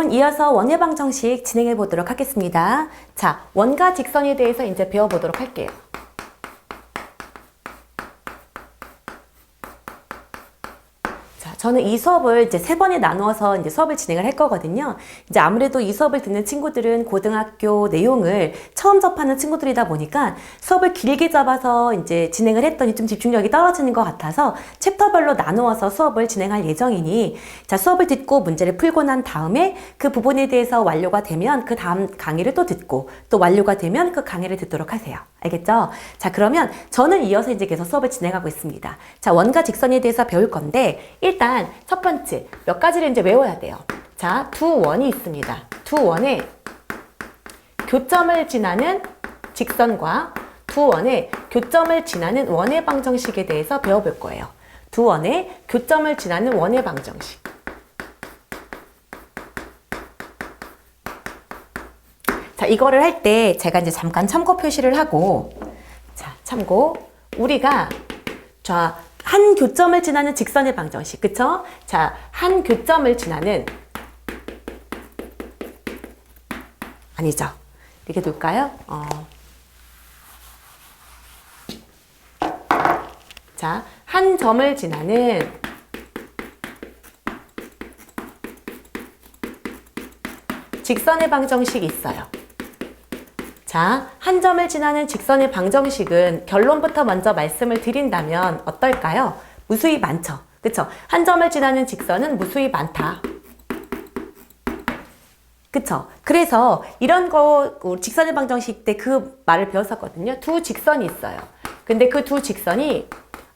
그러면 이어서 원의 방정식 진행해 보도록 하겠습니다. 자, 원과 직선에 대해서 이제 배워보도록 할게요. 저는 이 수업을 이제 3번에 나누어서 이제 수업을 진행을 할 거거든요. 이제 아무래도 이 수업을 듣는 친구들은 고등학교 내용을 처음 접하는 친구들이다 보니까 수업을 길게 잡아서 이제 진행을 했더니 좀 집중력이 떨어지는 것 같아서 챕터별로 나누어서 수업을 진행할 예정이니, 자, 수업을 듣고 문제를 풀고 난 다음에 그 부분에 대해서 완료가 되면 그 다음 강의를 또 듣고, 또 완료가 되면 그 강의를 듣도록 하세요. 알겠죠? 자, 그러면 저는 이어서 이제 계속 수업을 진행하고 있습니다. 자, 원과 직선에 대해서 배울 건데, 일단 첫 번째 몇 가지를 이제 외워야 돼요. 자, 두 원이 있습니다. 두 원의 교점을 지나는 직선과 두 원의 교점을 지나는 원의 방정식에 대해서 배워볼 거예요. 두 원의 교점을 지나는 원의 방정식. 자, 이거를 할 때 제가 이제 잠깐 참고 표시를 하고, 자, 참고, 우리가 한 교점을 지나는 직선의 방정식, 그쵸? 자, 한 교점을 지나는, 아니죠. 이렇게 둘까요? 자, 한 점을 지나는 직선의 방정식이 있어요. 자, 한 점을 지나는 직선의 방정식은 결론부터 먼저 말씀을 드린다면 어떨까요? 무수히 많죠. 그쵸? 한 점을 지나는 직선은 무수히 많다. 그쵸? 그래서 이런 거 직선의 방정식 때 그 말을 배웠었거든요. 두 직선이 있어요. 근데 그 두 직선이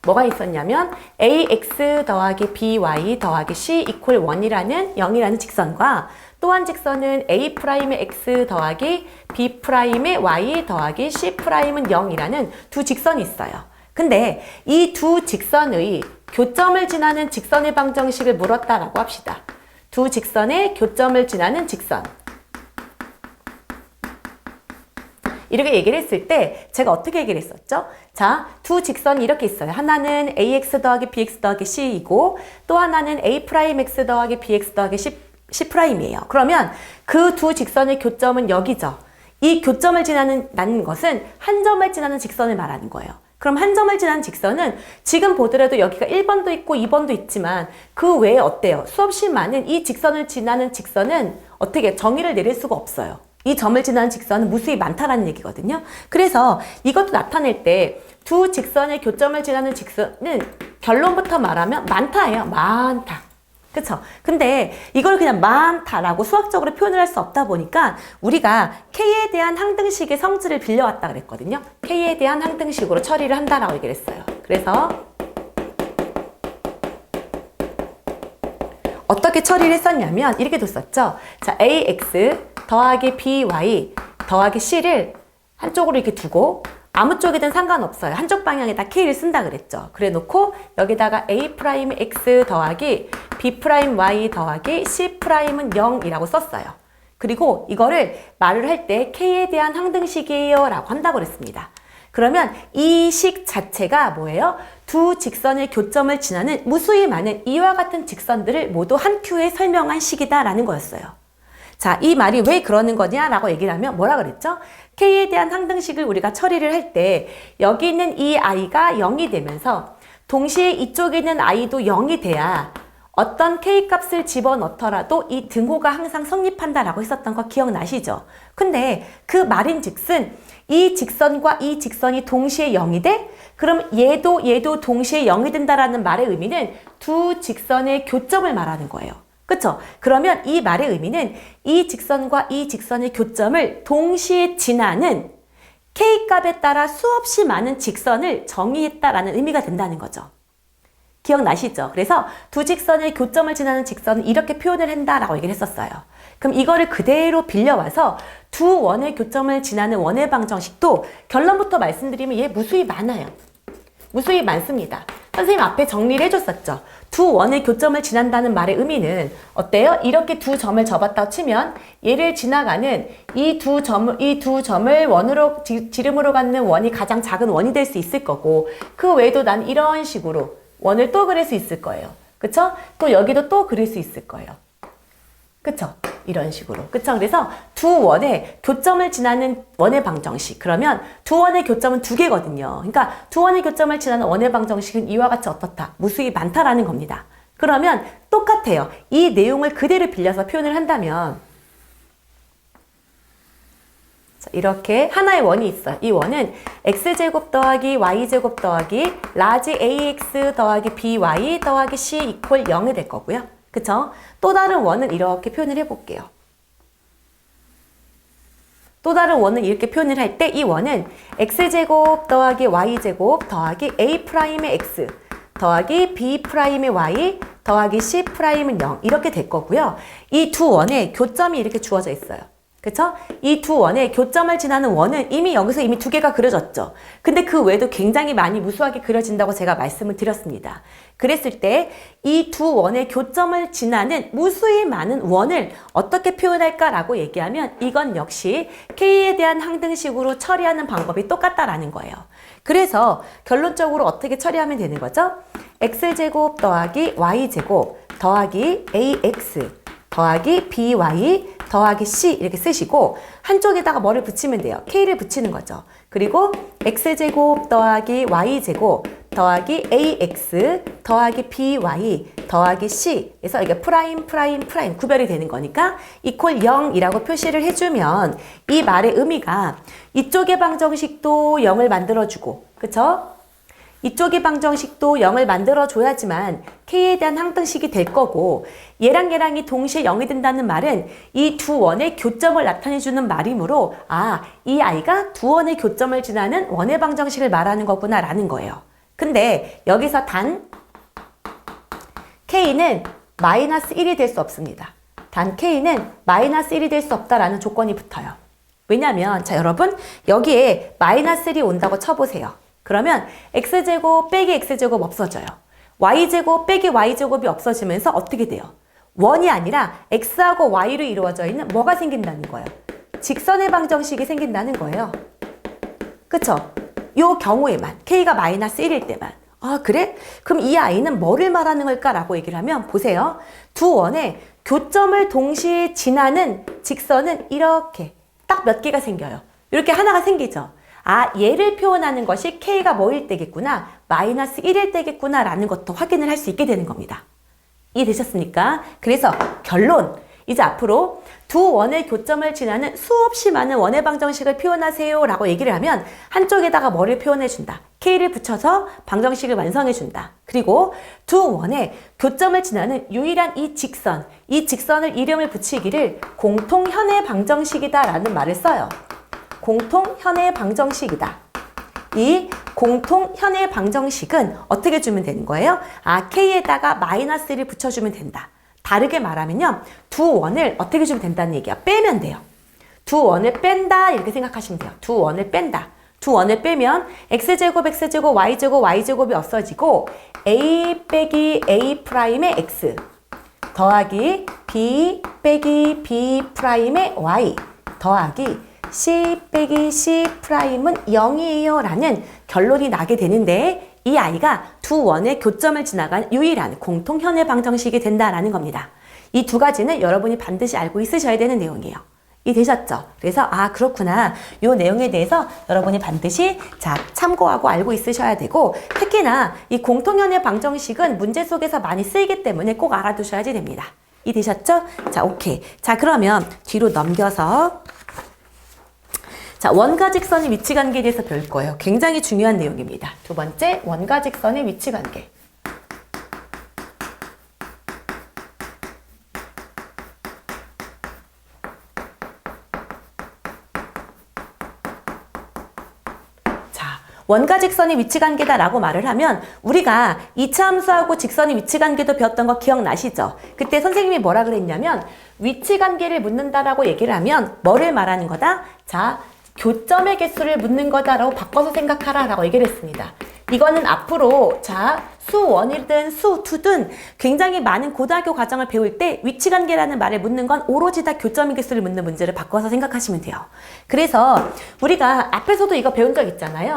뭐가 있었냐면 ax 더하기 by 더하기 c 이퀄 1이라는 0이라는 직선과, 또 한 직선은 a'의 x 더하기 b'의 y 더하기 c'은 0이라는 두 직선이 있어요. 근데 이 두 직선의 교점을 지나는 직선의 방정식을 물었다라고 합시다. 두 직선의 교점을 지나는 직선. 이렇게 얘기를 했을 때 제가 어떻게 얘기를 했었죠? 자, 두 직선이 이렇게 있어요. 하나는 ax 더하기 bx 더하기 c이고, 또 하나는 a'x 더하기 bx 더하기 C'이에요. 그러면 그 두 직선의 교점은 여기죠. 이 교점을 지나는 것은 한 점을 지나는 직선을 말하는 거예요. 그럼 한 점을 지나는 직선은 지금 보더라도 여기가 1번도 있고 2번도 있지만 그 외에 어때요? 수없이 많은 이 직선을 지나는 직선은 어떻게 정의를 내릴 수가 없어요. 이 점을 지나는 직선은 무수히 많다라는 얘기거든요. 그래서 이것도 나타낼 때 두 직선의 교점을 지나는 직선은 결론부터 말하면 많다예요. 많다. 그쵸? 근데 이걸 그냥 많다라고 수학적으로 표현을 할 수 없다 보니까 우리가 K에 대한 항등식의 성질을 빌려왔다 그랬거든요. K에 대한 항등식으로 처리를 한다라고 얘기를 했어요. 그래서 어떻게 처리를 했었냐면 이렇게 뒀었죠. 자, ax 더하기 by 더하기 c를 한쪽으로 이렇게 두고, 아무 쪽이든 상관없어요. 한쪽 방향에다 K를 쓴다 그랬죠. 그래 놓고 여기다가 A'x 더하기 B'y 더하기 C'은 0이라고 썼어요. 그리고 이거를 말을 할 때 K에 대한 항등식이에요 라고 한다고 그랬습니다. 그러면 이 식 자체가 뭐예요? 두 직선의 교점을 지나는 무수히 많은 이와 같은 직선들을 모두 한 큐에 설명한 식이다라는 거였어요. 자, 이 말이 왜 그러는 거냐라고 얘기를 하면 뭐라 그랬죠? K에 대한 항등식을 우리가 처리를 할 때 여기 있는 이 i가 0이 되면서 동시에 이쪽에 있는 i도 0이 돼야 어떤 K 값을 집어넣더라도 이 등호가 항상 성립한다라고 했었던 거 기억나시죠? 근데 그 말인즉슨 이 직선과 이 직선이 동시에 0이 돼? 그럼 얘도 동시에 0이 된다라는 말의 의미는 두 직선의 교점을 말하는 거예요. 그쵸? 그러면 이 말의 의미는 이 직선과 이 직선의 교점을 동시에 지나는 K값에 따라 수없이 많은 직선을 정의했다라는 의미가 된다는 거죠. 기억나시죠? 그래서 두 직선의 교점을 지나는 직선은 이렇게 표현을 한다라고 얘기를 했었어요. 그럼 이거를 그대로 빌려와서 두 원의 교점을 지나는 원의 방정식도 결론부터 말씀드리면 얘 무수히 많아요. 무수히 많습니다. 선생님 앞에 정리를 해줬었죠. 두 원의 교점을 지난다는 말의 의미는 어때요? 이렇게 두 점을 접었다고 치면 얘를 지나가는 이 두 점을 원으로 지름으로 갖는 원이 가장 작은 원이 될 수 있을 거고, 그 외에도 난 이런 식으로 원을 또 그릴 수 있을 거예요. 그쵸? 또 여기도 또 그릴 수 있을 거예요. 그쵸? 이런 식으로. 그쵸? 그래서 두 원의 교점을 지나는 원의 방정식. 그러면 두 원의 교점은 두 개거든요. 그러니까 두 원의 교점을 지나는 원의 방정식은 이와 같이 어떻다? 무수히 많다라는 겁니다. 그러면 똑같아요. 이 내용을 그대로 빌려서 표현을 한다면 자, 이렇게 하나의 원이 있어요. 이 원은 x제곱 더하기 y제곱 더하기 라지 ax 더하기 by 더하기 c 이퀄 0이 될 거고요. 그쵸? 또 다른 원은 이렇게 표현을 해볼게요. 또 다른 원은 이렇게 표현을 할 때 이 원은 x제곱 더하기 y제곱 더하기 a'의 x 더하기 b'의 y 더하기 c'은 0 이렇게 될 거고요. 이 두 원에 교점이 이렇게 주어져 있어요. 그쵸? 이 두 원의 교점을 지나는 원은 이미 여기서 이미 두 개가 그려졌죠. 근데 그 외에도 굉장히 많이 무수하게 그려진다고 제가 말씀을 드렸습니다. 그랬을 때 이 두 원의 교점을 지나는 무수히 많은 원을 어떻게 표현할까라고 얘기하면 이건 역시 K에 대한 항등식으로 처리하는 방법이 똑같다라는 거예요. 그래서 결론적으로 어떻게 처리하면 되는 거죠? x제곱 더하기 y제곱 더하기 ax 더하기 by 더하기 c 이렇게 쓰시고 한쪽에다가 뭐를 붙이면 돼요? k를 붙이는 거죠. 그리고 x제곱 더하기 y제곱 더하기 ax 더하기 by 더하기 c 그래서 이게 프라임 구별이 되는 거니까 이퀄 0이라고 표시를 해주면 이 말의 의미가 이쪽의 방정식도 0을 만들어주고 그쵸? 이쪽의 방정식도 0을 만들어줘야지만 K에 대한 항등식이 될 거고 얘랑이 동시에 0이 된다는 말은 이 두 원의 교점을 나타내주는 말이므로 아, 이 아이가 두 원의 교점을 지나는 원의 방정식을 말하는 거구나 라는 거예요. 근데 여기서 단 K는 마이너스 1이 될 수 없습니다. 단 K는 마이너스 1이 될 수 없다라는 조건이 붙어요. 왜냐면 자 여러분 여기에 마이너스 1이 온다고 쳐보세요. 그러면 x제곱 빼기 x제곱 없어져요. y제곱 빼기 y제곱이 없어지면서 어떻게 돼요? 원이 아니라 x하고 y로 이루어져 있는 뭐가 생긴다는 거예요? 직선의 방정식이 생긴다는 거예요. 그쵸? 요 경우에만 k가 마이너스 1일 때만 아 그래? 그럼 이 아이는 뭐를 말하는 걸까라고 얘기를 하면 보세요. 두 원의 교점을 동시에 지나는 직선은 이렇게 딱 몇 개가 생겨요. 이렇게 하나가 생기죠. 아, 얘를 표현하는 것이 K가 뭐일 때겠구나, 마이너스 1일 때겠구나 라는 것도 확인을 할 수 있게 되는 겁니다. 이해되셨습니까? 그래서 결론, 이제 앞으로 두 원의 교점을 지나는 수없이 많은 원의 방정식을 표현하세요 라고 얘기를 하면 한쪽에다가 뭐를 표현해준다. K를 붙여서 방정식을 완성해준다. 그리고 두 원의 교점을 지나는 유일한 이 직선을 이름을 붙이기를 공통현의 방정식이다 라는 말을 써요. 공통현의 방정식이다. 이 공통현의 방정식은 어떻게 주면 되는 거예요? 아, K에다가 마이너스를 붙여주면 된다. 다르게 말하면요. 두 원을 어떻게 주면 된다는 얘기야. 빼면 돼요. 두 원을 뺀다 이렇게 생각하시면 돼요. 두 원을 뺀다. 두 원을 빼면 x제곱, y제곱, y제곱이 없어지고 a 빼기 a 프라임의 x 더하기 b 빼기 b 프라임의 y 더하기 C 빼기 C 프라임은 0이에요 라는 결론이 나게 되는데 이 아이가 두 원의 교점을 지나간 유일한 공통현의 방정식이 된다라는 겁니다. 이 두 가지는 여러분이 반드시 알고 있으셔야 되는 내용이에요. 이해되셨죠? 그래서 아 그렇구나 이 내용에 대해서 여러분이 반드시 자 참고하고 알고 있으셔야 되고 특히나 이 공통현의 방정식은 문제 속에서 많이 쓰이기 때문에 꼭 알아두셔야지 됩니다. 이해되셨죠? 자 오케이. 자 그러면 뒤로 넘겨서 자, 원과 직선의 위치 관계에 대해서 배울 거예요. 굉장히 중요한 내용입니다. 두 번째, 원과 직선의 위치 관계. 자, 원과 직선의 위치 관계다라고 말을 하면 우리가 이차 함수하고 직선의 위치 관계도 배웠던 거 기억나시죠? 그때 선생님이 뭐라 그랬냐면 위치 관계를 묻는다라고 얘기를 하면 뭐를 말하는 거다? 자, 교점의 개수를 묻는 거다라고 바꿔서 생각하라 라고 얘기를 했습니다. 이거는 앞으로 자 수1이든 수2든 굉장히 많은 고등학교 과정을 배울 때 위치관계라는 말을 묻는 건 오로지 다 교점의 개수를 묻는 문제를 바꿔서 생각하시면 돼요. 그래서 우리가 앞에서도 이거 배운 적 있잖아요.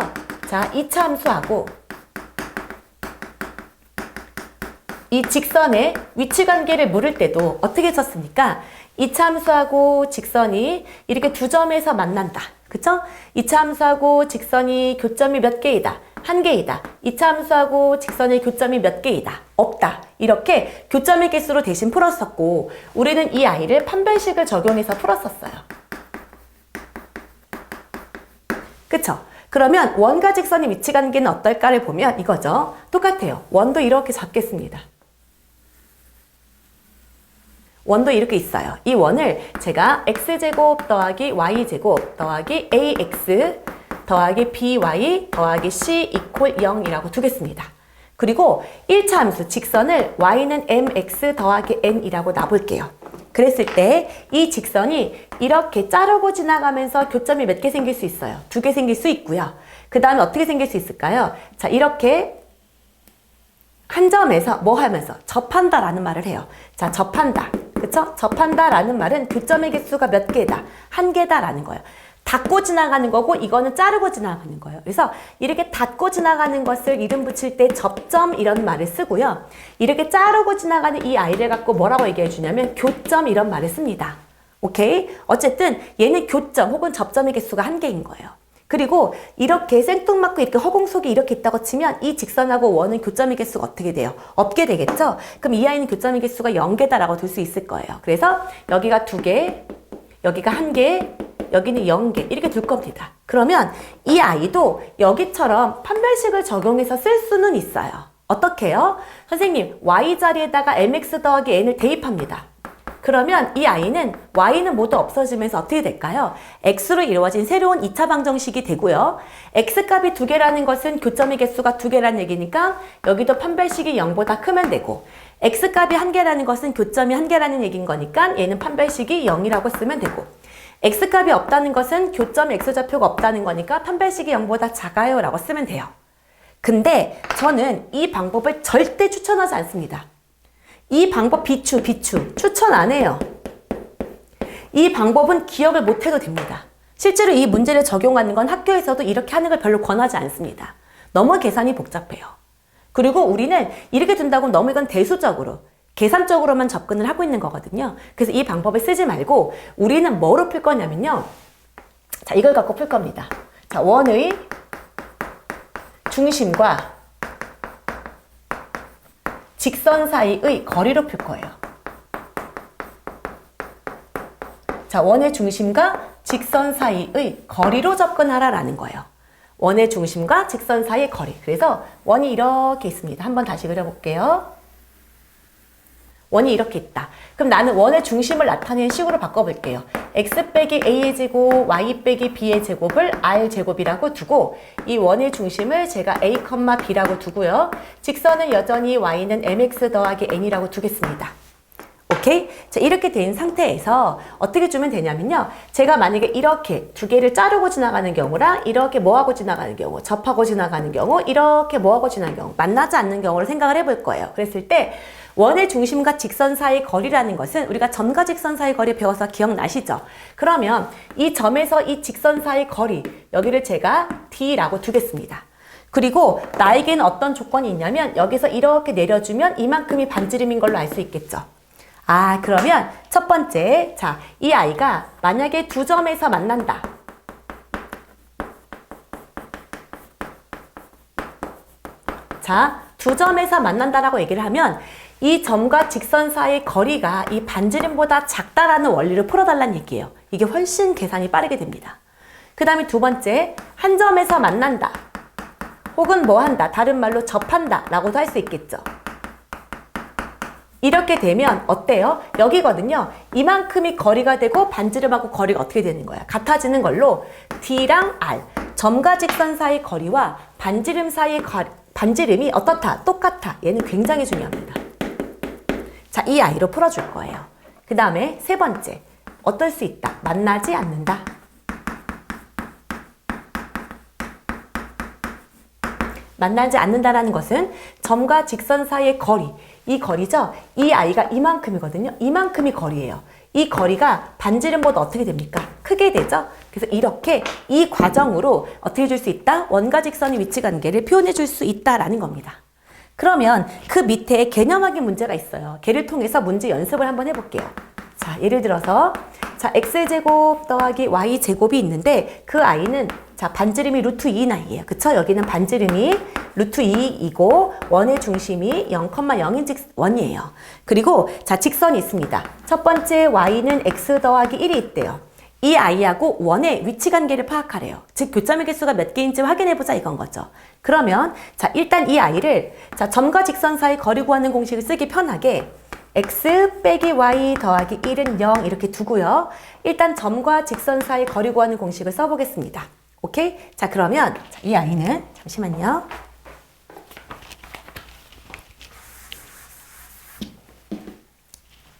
자 2차 함수하고 이 직선의 위치 관계를 물을 때도 어떻게 썼습니까? 이차함수하고 직선이 이렇게 두 점에서 만난다. 그쵸? 이차함수하고 직선이 교점이 몇 개이다. 한 개이다. 이차함수하고 직선의 교점이 몇 개이다. 없다. 이렇게 교점의 개수로 대신 풀었었고 우리는 이 아이를 판별식을 적용해서 풀었었어요. 그쵸? 그러면 원과 직선의 위치 관계는 어떨까를 보면 이거죠. 똑같아요. 원도 이렇게 잡겠습니다. 원도 이렇게 있어요. 이 원을 제가 x제곱 더하기 y제곱 더하기 ax 더하기 by 더하기 c 이퀄 0이라고 두겠습니다. 그리고 1차 함수 직선을 y는 mx 더하기 n이라고 놔볼게요. 그랬을 때 이 직선이 이렇게 자르고 지나가면서 교점이 몇 개 생길 수 있어요? 2개 생길 수 있고요. 그 다음에 어떻게 생길 수 있을까요? 자, 이렇게 한 점에서 뭐 하면서? 접한다 라는 말을 해요. 자, 접한다. 그쵸? 접한다 라는 말은 교점의 개수가 몇 개다? 한 개다 라는 거예요. 닫고 지나가는 거고 이거는 자르고 지나가는 거예요. 그래서 이렇게 닫고 지나가는 것을 이름 붙일 때 접점 이런 말을 쓰고요. 이렇게 자르고 지나가는 이 아이를 갖고 뭐라고 얘기해 주냐면 교점 이런 말을 씁니다. 오케이? 어쨌든 얘는 교점 혹은 접점의 개수가 한 개인 거예요. 그리고 이렇게 생뚱맞고 이렇게 허공속이 이렇게 있다고 치면 이 직선하고 원은 교점의 개수가 어떻게 돼요? 없게 되겠죠? 그럼 이 아이는 교점의 개수가 0개다라고 둘 수 있을 거예요. 그래서 여기가 2개, 여기가 1개, 여기는 0개 이렇게 둘 겁니다. 그러면 이 아이도 여기처럼 판별식을 적용해서 쓸 수는 있어요. 어떻게 해요? 선생님, y 자리에다가 mx 더하기 n을 대입합니다. 그러면 이 아이는 y는 모두 없어지면서 어떻게 될까요? x로 이루어진 새로운 2차 방정식이 되고요. x값이 2개라는 것은 교점의 개수가 2개라는 얘기니까 여기도 판별식이 0보다 크면 되고 x값이 1개라는 것은 교점이 1개라는 얘기인 거니까 얘는 판별식이 0이라고 쓰면 되고 x값이 없다는 것은 교점 x좌표가 없다는 거니까 판별식이 0보다 작아요 라고 쓰면 돼요. 근데 저는 이 방법을 절대 추천하지 않습니다. 이 방법 비추 추천 안 해요. 이 방법은 기억을 못 해도 됩니다. 실제로 이 문제를 적용하는 건 학교에서도 이렇게 하는 걸 별로 권하지 않습니다. 너무 계산이 복잡해요. 그리고 우리는 이렇게 둔다고 너무 이건 대수적으로 계산적으로만 접근을 하고 있는 거거든요. 그래서 이 방법을 쓰지 말고 우리는 뭐로 풀 거냐면요. 자, 이걸 갖고 풀 겁니다. 자, 원의 중심과 직선 사이의 거리로 풀 거예요. 자, 원의 중심과 직선 사이의 거리로 접근하라라는 거예요. 원의 중심과 직선 사이의 거리. 그래서 원이 이렇게 있습니다. 한번 다시 그려볼게요. 원이 이렇게 있다. 그럼 나는 원의 중심을 나타내는 식으로 바꿔볼게요. x 빼기 a의 제곱, y 빼기 b의 제곱을 r 제곱이라고 두고 이 원의 중심을 제가 a, b라고 두고요. 직선은 여전히 y는 mx 더하기 n이라고 두겠습니다. 오케이? 자, 이렇게 된 상태에서 어떻게 주면 되냐면요. 제가 만약에 이렇게 두 개를 자르고 지나가는 경우랑 이렇게 뭐하고 지나가는 경우, 접하고 지나가는 경우, 이렇게 뭐하고 지나가는 경우, 만나지 않는 경우를 생각을 해볼 거예요. 그랬을 때 원의 중심과 직선 사이 거리라는 것은 우리가 점과 직선 사이 거리 배워서 기억나시죠? 그러면 이 점에서 이 직선 사이 거리, 여기를 제가 D라고 두겠습니다. 그리고 나에게는 어떤 조건이 있냐면 여기서 이렇게 내려주면 이만큼이 반지름인 걸로 알 수 있겠죠? 아, 그러면 첫 번째, 자, 이 아이가 만약에 두 점에서 만난다. 자, 두 점에서 만난다라고 얘기를 하면 이 점과 직선 사이의 거리가 이 반지름보다 작다라는 원리를 풀어달라는 얘기예요. 이게 훨씬 계산이 빠르게 됩니다. 그 다음에 두 번째, 한 점에서 만난다. 혹은 뭐 한다. 다른 말로 접한다 라고도 할 수 있겠죠. 이렇게 되면 어때요? 여기거든요. 이만큼이 거리가 되고 반지름하고 거리가 어떻게 되는 거야? 같아지는 걸로 D랑 R, 점과 직선 사이 거리와 반지름 사이의 반지름이 어떻다? 똑같아. 얘는 굉장히 중요합니다. 자, 이 아이로 풀어줄 거예요. 그 다음에 세 번째, 어떨 수 있다? 만나지 않는다. 만나지 않는다라는 것은 점과 직선 사이의 거리, 이 거리죠? 이 아이가 이만큼이거든요. 이만큼이 거리예요. 이 거리가 반지름보다 어떻게 됩니까? 크게 되죠? 그래서 이렇게 이 과정으로 어떻게 줄 수 있다? 원과 직선의 위치 관계를 표현해 줄 수 있다라는 겁니다. 그러면 그 밑에 개념학의 문제가 있어요. 걔를 통해서 문제 연습을 한번 해볼게요. 자, 예를 들어서 자, x제곱 더하기 y제곱이 있는데 그 i는 자, 반지름이 루트 2인 i예요. 그쵸? 여기는 반지름이 루트 2이고 원의 중심이 0,0인 원이에요. 그리고 자, 직선이 있습니다. 첫 번째 y는 x 더하기 1이 있대요. 이 i하고 원의 위치 관계를 파악하래요. 즉 교점의 개수가 몇 개인지 확인해보자 이건 거죠. 그러면 자, 일단 이 i를 자, 점과 직선 사이 거리 구하는 공식을 쓰기 편하게 x 빼기 y 더하기 1은 0 이렇게 두고요. 일단 점과 직선 사이 거리 구하는 공식을 써보겠습니다. 오케이? 자, 그러면 자, 이 i는 잠시만요.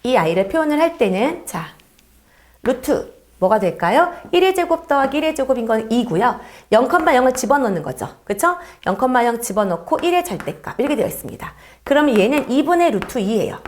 이 i를 표현을 할 때는 자, 루트 뭐가 될까요? 1의 제곱 더하기 1의 제곱인 건 2고요. 0,0을 집어넣는 거죠. 그쵸? 0,0 집어넣고 1의 절대값 이렇게 되어 있습니다. 그러면 얘는 2분의 루트 2예요.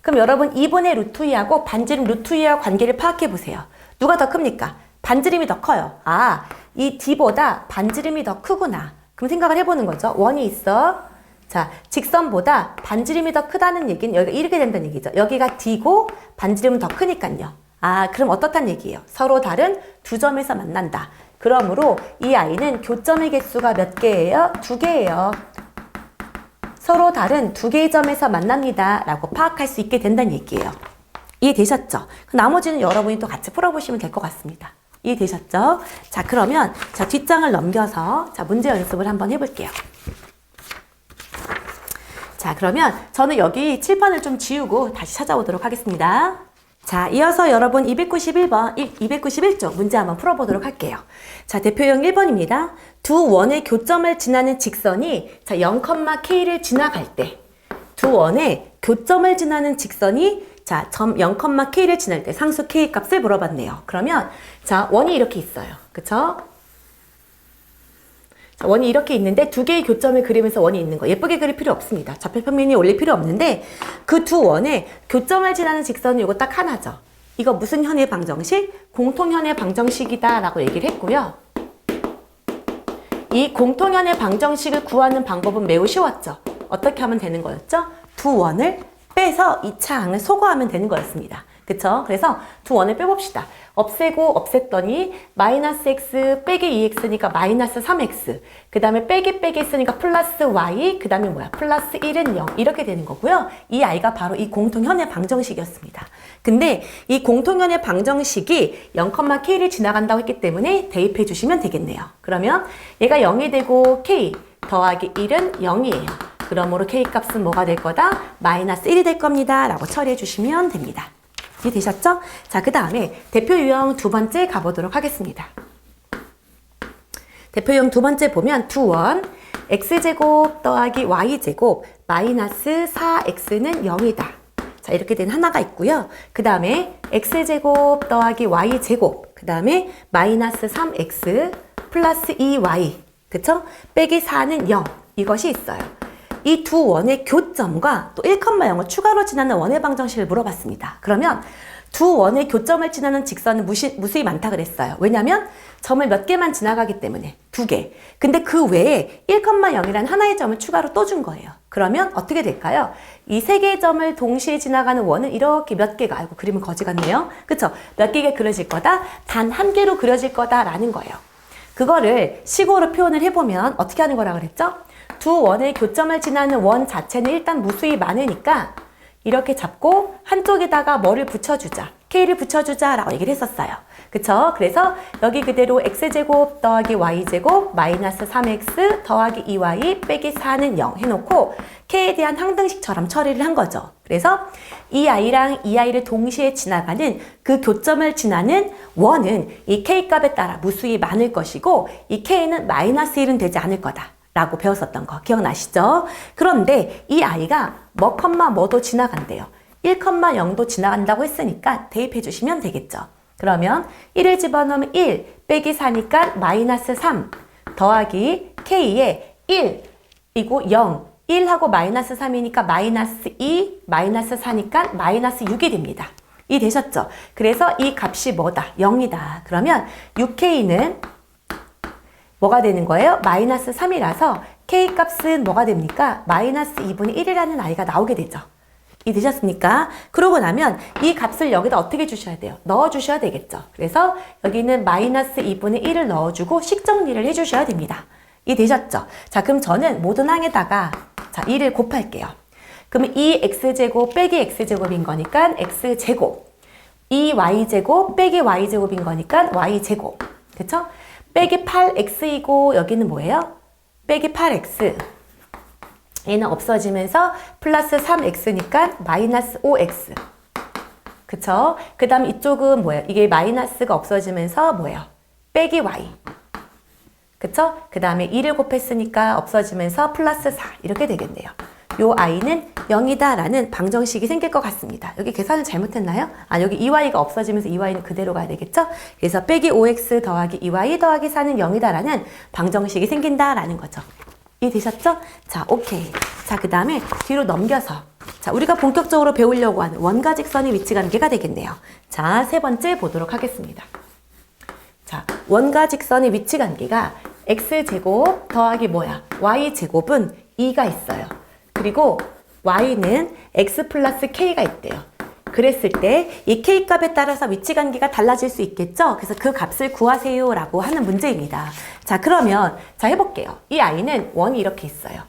그럼 여러분 2분의 루트 2하고 반지름 루트 2와 관계를 파악해 보세요. 누가 더 큽니까? 반지름이 더 커요. 아, 이 d보다 반지름이 더 크구나. 그럼 생각을 해보는 거죠. 원이 있어. 자, 직선보다 반지름이 더 크다는 얘기는 여기가 이렇게 된다는 얘기죠. 여기가 d고 반지름은 더 크니까요. 아, 그럼 어떻단 얘기예요? 서로 다른 두 점에서 만난다. 그러므로 이 i는 교점의 개수가 몇 개예요? 2개예요. 서로 다른 두 개의 점에서 만납니다. 라고 파악할 수 있게 된다는 얘기예요. 이해되셨죠? 나머지는 여러분이 또 같이 풀어보시면 될 것 같습니다. 이해되셨죠? 자, 그러면 자, 뒷장을 넘겨서 자, 문제 연습을 한번 해볼게요. 자, 그러면 저는 여기 칠판을 좀 지우고 다시 찾아오도록 하겠습니다. 자, 이어서 여러분 291번, 291쪽 문제 한번 풀어보도록 할게요. 자, 대표형 1번입니다. 두 원의 교점을 지나는 직선이 자, 0,k를 지나갈 때 두 원의 교점을 지나는 직선이 자, 점 0,k를 지날 때 상수 k 값을 물어봤네요. 그러면 자, 원이 이렇게 있어요. 그쵸? 자, 원이 이렇게 있는데 두 개의 교점을 그리면서 원이 있는 거 예쁘게 그릴 필요 없습니다. 좌표평면이 올릴 필요 없는데 그 두 원의 교점을 지나는 직선은 이거 딱 하나죠. 이거 무슨 현의 방정식? 공통현의 방정식이다 라고 얘기를 했고요. 이 공통현의 방정식을 구하는 방법은 매우 쉬웠죠. 어떻게 하면 되는 거였죠? 두 원을 빼서 2차 항을 소거하면 되는 거였습니다. 그쵸? 그래서 두 원을 빼봅시다. 없애고 없앴더니 마이너스 x 빼기 2x니까 마이너스 3x 그 다음에 빼기 했으니까 플러스 y 그 다음에 뭐야? 플러스 1은 0 이렇게 되는 거고요. 이 i가 바로 이 공통현의 방정식이었습니다. 근데 이 공통현의 방정식이 0,k를 지나간다고 했기 때문에 대입해 주시면 되겠네요. 그러면 얘가 0이 되고 k 더하기 1은 0이에요. 그러므로 k 값은 뭐가 될 거다? 마이너스 1이 될 겁니다. 라고 처리해 주시면 됩니다. 이해되셨죠? 자, 그 다음에 대표 유형 두 번째 가보도록 하겠습니다. 대표 유형 두 번째 보면 두 원 x제곱 더하기 y제곱 마이너스 4x는 0이다. 자, 이렇게 된 하나가 있고요. 그 다음에 x제곱 더하기 y제곱 그 다음에 마이너스 3x 플러스 2y 그쵸? 빼기 4는 0 이것이 있어요. 이 두 원의 교점과 또 1,0을 추가로 지나는 원의 방정식을 물어봤습니다. 그러면 두 원의 교점을 지나는 직선은 무수히 많다 그랬어요. 왜냐면 점을 몇 개만 지나가기 때문에 2개. 근데 그 외에 1,0이라는 하나의 점을 추가로 또 준 거예요. 그러면 어떻게 될까요? 이 세 개의 점을 동시에 지나가는 원은 이렇게 몇 개가, 아이고 그림은 거지 같네요. 그쵸? 몇 개가 그려질 거다? 단 한 개로 그려질 거다라는 거예요. 그거를 식으로 표현을 해보면 어떻게 하는 거라 그랬죠? 두 원의 교점을 지나는 원 자체는 일단 무수히 많으니까 이렇게 잡고 한쪽에다가 뭐를 붙여주자. k를 붙여주자 라고 얘기를 했었어요. 그쵸? 그래서 여기 그대로 x제곱 더하기 y제곱 마이너스 3x 더하기 2y 빼기 4는 0 해놓고 k에 대한 항등식처럼 처리를 한 거죠. 그래서 이 i랑 이 i를 동시에 지나가는 그 교점을 지나는 원은 이 k 값에 따라 무수히 많을 것이고 이 k는 마이너스 1은 되지 않을 거다. 라고 배웠었던 거 기억나시죠? 그런데 이 i가 뭐도 지나간대요. 1,0도 지나간다고 했으니까 대입해 주시면 되겠죠. 그러면 1을 집어넣으면 1 빼기 4니까 마이너스 3 더하기 k에 1이고 0 1하고 마이너스 3이니까 마이너스 2 마이너스 4니까 마이너스 6이 됩니다. 이 되셨죠? 그래서 이 값이 뭐다? 0이다. 그러면 6k는 뭐가 되는 거예요? 마이너스 3이라서 k 값은 뭐가 됩니까? 마이너스 2분의 1이라는 아이가 나오게 되죠. 이해되셨습니까? 그러고 나면 이 값을 여기다 어떻게 주셔야 돼요? 넣어주셔야 되겠죠. 그래서 여기는 마이너스 2분의 1을 넣어주고 식정리를 해주셔야 됩니다. 이해되셨죠? 자, 그럼 저는 모든 항에다가 자 2를 곱할게요. 그러면 2x제곱 빼기 x제곱인 거니까 x제곱, 2y제곱 빼기 y제곱인 거니까 y제곱, 그쵸? 빼기 8x이고 여기는 뭐예요? 빼기 8x, 얘는 없어지면서 플러스 3x니까 마이너스 5x, 그쵸? 그 다음 이쪽은 뭐예요? 이게 마이너스가 없어지면서 뭐예요? 빼기 y, 그쵸? 그 다음에 2를 곱했으니까 없어지면서 플러스 4 이렇게 되겠네요. 요 i는 0이다 라는 방정식이 생길 것 같습니다. 여기 계산을 잘못했나요? 아, 여기 2y가 없어지면서 2y는 그대로 가야 되겠죠? 그래서 빼기 5x 더하기 2y 더하기 4는 0이다 라는 방정식이 생긴다 라는 거죠. 이해되셨죠? 자, 오케이. 자, 그 다음에 뒤로 넘겨서 자, 우리가 본격적으로 배우려고 하는 원과 직선의 위치관계가 되겠네요. 자, 세 번째 보도록 하겠습니다. 자, 원과 직선의 위치관계가 x제곱 더하기 뭐야? y제곱은 2가 있어요. 그리고 y는 x 플러스 k가 있대요. 그랬을 때 이 k 값에 따라서 위치관계가 달라질 수 있겠죠? 그래서 그 값을 구하세요 라고 하는 문제입니다. 자, 그러면 자 해볼게요. 이 i는 원이 이렇게 있어요.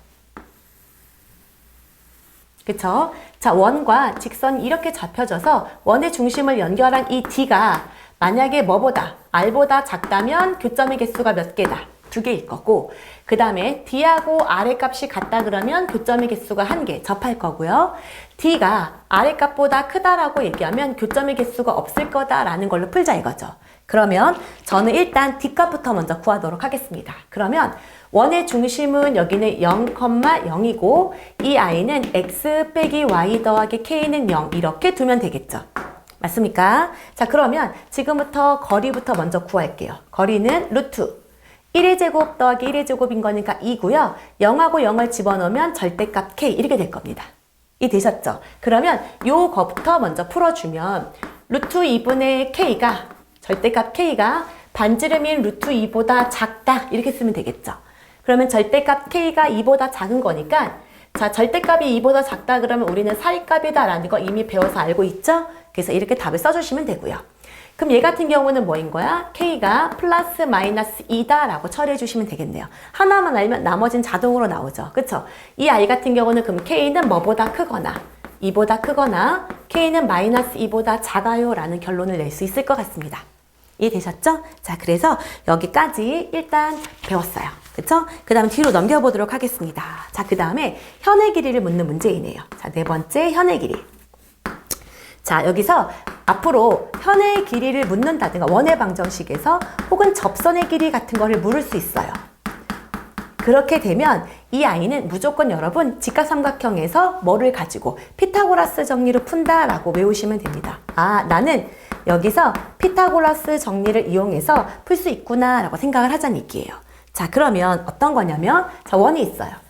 그쵸? 자, 원과 직선이 이렇게 잡혀져서 원의 중심을 연결한 이 d가 만약에 뭐보다 r보다 작다면 교점의 개수가 몇 개다? 2개일 거고, 그 다음에 d하고 r의 값이 같다 그러면 교점의 개수가 1개 접할 거고요. d가 r의 값보다 크다라고 얘기하면 교점의 개수가 없을 거다라는 걸로 풀자 이거죠. 그러면 저는 일단 d 값부터 먼저 구하도록 하겠습니다. 그러면 원의 중심은 여기는 0,0이고 이 i는 x 빼기 y 더하기 k는 0 이렇게 두면 되겠죠. 맞습니까? 자, 그러면 지금부터 거리부터 먼저 구할게요. 거리는 루트 1의 제곱 더하기 1의 제곱인 거니까 2고요. 0하고 0을 집어넣으면 절대값 k 이렇게 될 겁니다. 이해되셨죠? 그러면 요거부터 먼저 풀어주면 루트 2분의 k가 절대값 k가 반지름인 루트 2보다 작다 이렇게 쓰면 되겠죠. 그러면 절대값 k가 2보다 작은 거니까 자, 절대값이 2보다 작다 그러면 우리는 사이값이다 라는 거 이미 배워서 알고 있죠? 그래서 이렇게 답을 써주시면 되고요. 그럼 얘 같은 경우는 뭐인 거야? k가 플러스 마이너스 2다 라고 처리해 주시면 되겠네요. 하나만 알면 나머지는 자동으로 나오죠. 그쵸? 이 i 같은 경우는 그럼 k는 뭐보다 크거나 2보다 크거나 k는 마이너스 2보다 작아요 라는 결론을 낼 수 있을 것 같습니다. 이해되셨죠? 자, 그래서 여기까지 일단 배웠어요. 그쵸? 그 다음 뒤로 넘겨보도록 하겠습니다. 자, 그 다음에 현의 길이를 묻는 문제이네요. 자, 네 번째 현의 길이. 자, 여기서 앞으로 현의 길이를 묻는다든가 원의 방정식에서 혹은 접선의 길이 같은 거를 물을 수 있어요. 그렇게 되면 이 i는 무조건 여러분 직각삼각형에서 뭐를 가지고 피타고라스 정리로 푼다라고 외우시면 됩니다. 아, 나는 여기서 피타고라스 정리를 이용해서 풀 수 있구나 라고 생각을 하자는 얘기예요. 자, 그러면 어떤 거냐면 자, 원이 있어요.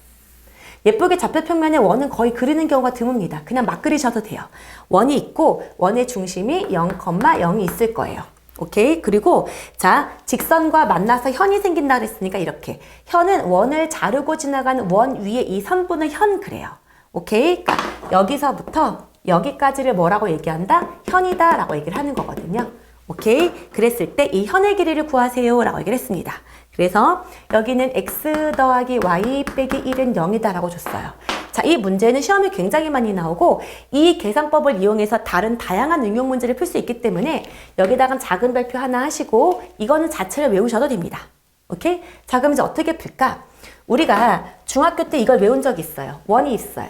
예쁘게 좌표평면에 원은 거의 그리는 경우가 드뭅니다. 그냥 막 그리셔도 돼요. 원이 있고 원의 중심이 0,0이 있을 거예요. 오케이? 그리고 자, 직선과 만나서 현이 생긴다 그랬으니까 이렇게 현은 원을 자르고 지나가는 원 위에 이 선분을 현 그래요. 오케이? 그러니까 여기서부터 여기까지를 뭐라고 얘기한다? 현이다 라고 얘기를 하는 거거든요. 오케이? 그랬을 때 이 현의 길이를 구하세요 라고 얘기를 했습니다. 그래서 여기는 x 더하기 y 빼기 1은 0이다 라고 줬어요. 자, 이 문제는 시험에 굉장히 많이 나오고 이 계산법을 이용해서 다른 다양한 응용 문제를 풀 수 있기 때문에 여기다가 작은 별표 하나 하시고 이거는 자체를 외우셔도 됩니다. 오케이? 자, 그럼 이제 어떻게 풀까? 우리가 중학교 때 이걸 외운 적이 있어요. 원이 있어요.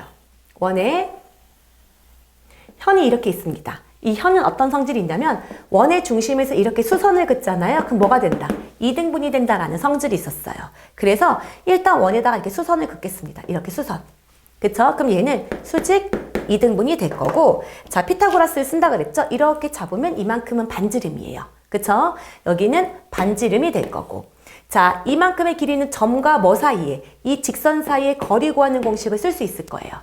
원에 현이 이렇게 있습니다. 이 현은 어떤 성질이 있냐면 원의 중심에서 이렇게 수선을 긋잖아요. 그럼 뭐가 된다? 2등분이 된다라는 성질이 있었어요. 그래서 일단 원에다가 이렇게 수선을 긋겠습니다. 이렇게 수선. 그쵸? 그럼 얘는 수직 2등분이 될 거고 자, 피타고라스를 쓴다 그랬죠? 이렇게 잡으면 이만큼은 반지름이에요. 그쵸? 여기는 반지름이 될 거고 자, 이만큼의 길이는 점과 뭐 사이에 이 직선 사이에 거리 구하는 공식을 쓸 수 있을 거예요.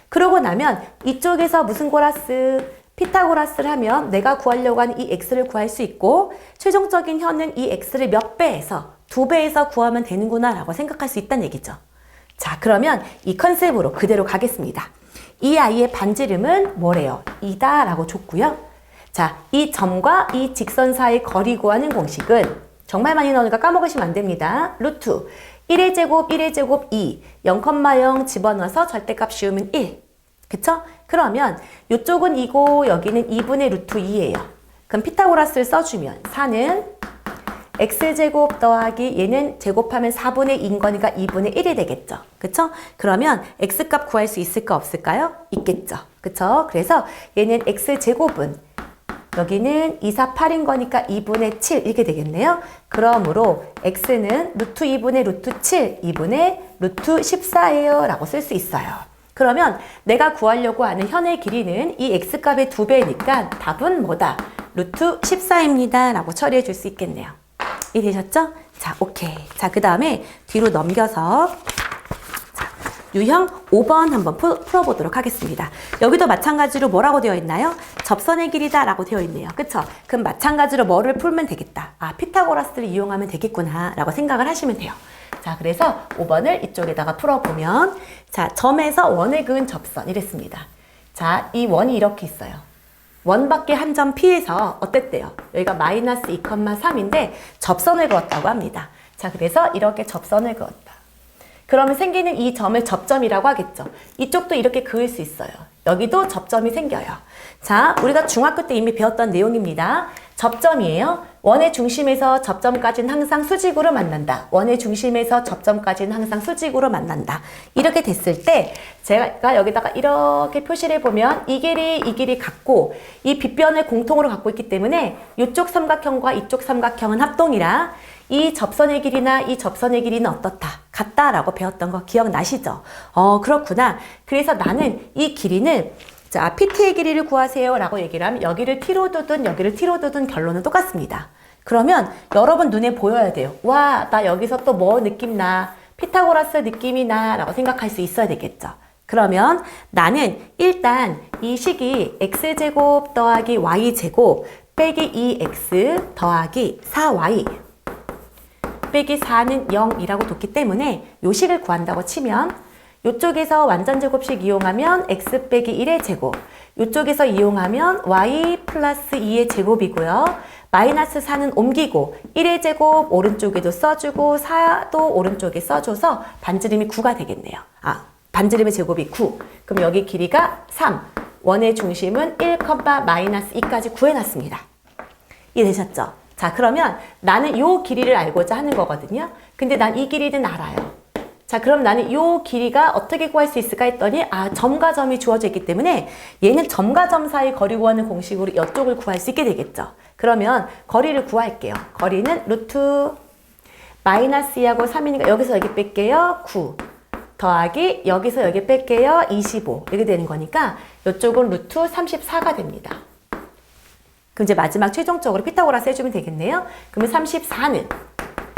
그러고 나면 이쪽에서 무슨 고라스? 피타고라스를 하면 내가 구하려고 하는 이 x를 구할 수 있고 최종적인 현은 이 x를 몇 배에서 2배에서 구하면 되는구나 라고 생각할 수 있다는 얘기죠. 자, 그러면 이 컨셉으로 그대로 가겠습니다. 이 아이의 반지름은 뭐래요? 2다 라고 줬고요. 자, 이 점과 이 직선 사이 거리 구하는 공식은 정말 많이 나오니까 까먹으시면 안 됩니다. 루트 1의 제곱 1의 제곱 2 0,0 집어넣어서 절대값 씌우면 1. 그쵸? 그러면 이쪽은 2고 여기는 2분의 루트 2예요. 그럼 피타고라스를 써주면 4는 x제곱 더하기 얘는 제곱하면 4분의 2인 거니까 2분의 1이 되겠죠. 그쵸? 그러면 x값 구할 수 있을까 없을까요? 있겠죠. 그쵸? 그래서 얘는 x제곱은 여기는 2, 4, 8인 거니까 2분의 7 이렇게 되겠네요. 그러므로 x는 루트 2분의 루트 7, 2분의 루트 14예요 라고 쓸 수 있어요. 그러면 내가 구하려고 하는 현의 길이는 이 x값의 2배니까 답은 뭐다? 루트 14입니다 라고 처리해 줄 수 있겠네요. 이해되셨죠? 자, 오케이. 자, 그 다음에 뒤로 넘겨서 자, 유형 5번 한번 풀어보도록 하겠습니다. 여기도 마찬가지로 뭐라고 되어 있나요? 접선의 길이다 라고 되어 있네요. 그쵸? 그럼 마찬가지로 뭐를 풀면 되겠다. 아, 피타고라스를 이용하면 되겠구나 라고 생각을 하시면 돼요. 자, 그래서 5번을 이쪽에다가 풀어보면 자, 점에서 원을 그은 접선 이랬습니다. 자, 이 원이 이렇게 있어요. 원밖에 한 점 피해서 어땠대요? 여기가 마이너스 2,3인데 접선을 그었다고 합니다. 자, 그래서 이렇게 접선을 그었다. 그러면 생기는 이 점을 접점이라고 하겠죠. 이쪽도 이렇게 그을 수 있어요. 여기도 접점이 생겨요. 자, 우리가 중학교 때 이미 배웠던 내용입니다. 접점이에요. 원의 중심에서 접점까지는 항상 수직으로 만난다. 원의 중심에서 접점까지는 항상 수직으로 만난다. 이렇게 됐을 때 제가 여기다가 이렇게 표시를 해보면 이 길이 같고 이 빗변을 공통으로 갖고 있기 때문에 이쪽 삼각형과 이쪽 삼각형은 합동이라 이 접선의 길이나 이 접선의 길이는 어떻다? 같다라고 배웠던 거 기억나시죠? 그렇구나. 그래서 나는 이 길이는 자, PT의 길이를 구하세요 라고 얘기를 하면 여기를 T로 두든 여기를 T로 두든 결론은 똑같습니다. 그러면 여러분 눈에 보여야 돼요. 와, 나 여기서 또 뭐 느낌 나? 피타고라스 느낌이 나? 라고 생각할 수 있어야 되겠죠. 그러면 나는 일단 이 식이 x제곱 더하기 y제곱 빼기 2x 더하기 4y 빼기 4는 0이라고 뒀기 때문에 요 식을 구한다고 치면 이쪽에서 완전제곱식 이용하면 x 빼기 1의 제곱, 이쪽에서 이용하면 y 플러스 2의 제곱이고요. 마이너스 4는 옮기고 1의 제곱 오른쪽에도 써주고 4도 오른쪽에 써줘서 반지름이 9가 되겠네요. 아, 반지름의 제곱이 9. 그럼 여기 길이가 3. 원의 중심은 1, 마이너스 2까지 구해놨습니다. 이해되셨죠? 자, 그러면 나는 이 길이를 알고자 하는 거거든요. 근데 난 이 길이는 알아요. 자, 그럼 나는 이 길이가 어떻게 구할 수 있을까 했더니 점과 점이 주어져 있기 때문에 얘는 점과 점 사이 거리 구하는 공식으로 이쪽을 구할 수 있게 되겠죠. 그러면 거리를 구할게요. 거리는 루트 마이너스 2하고 3이니까 여기서 여기 뺄게요. 9 더하기 여기서 여기 뺄게요. 25 이렇게 되는 거니까 이쪽은 루트 34가 됩니다. 그럼 이제 마지막 최종적으로 피타고라스 해주면 되겠네요. 그러면 34는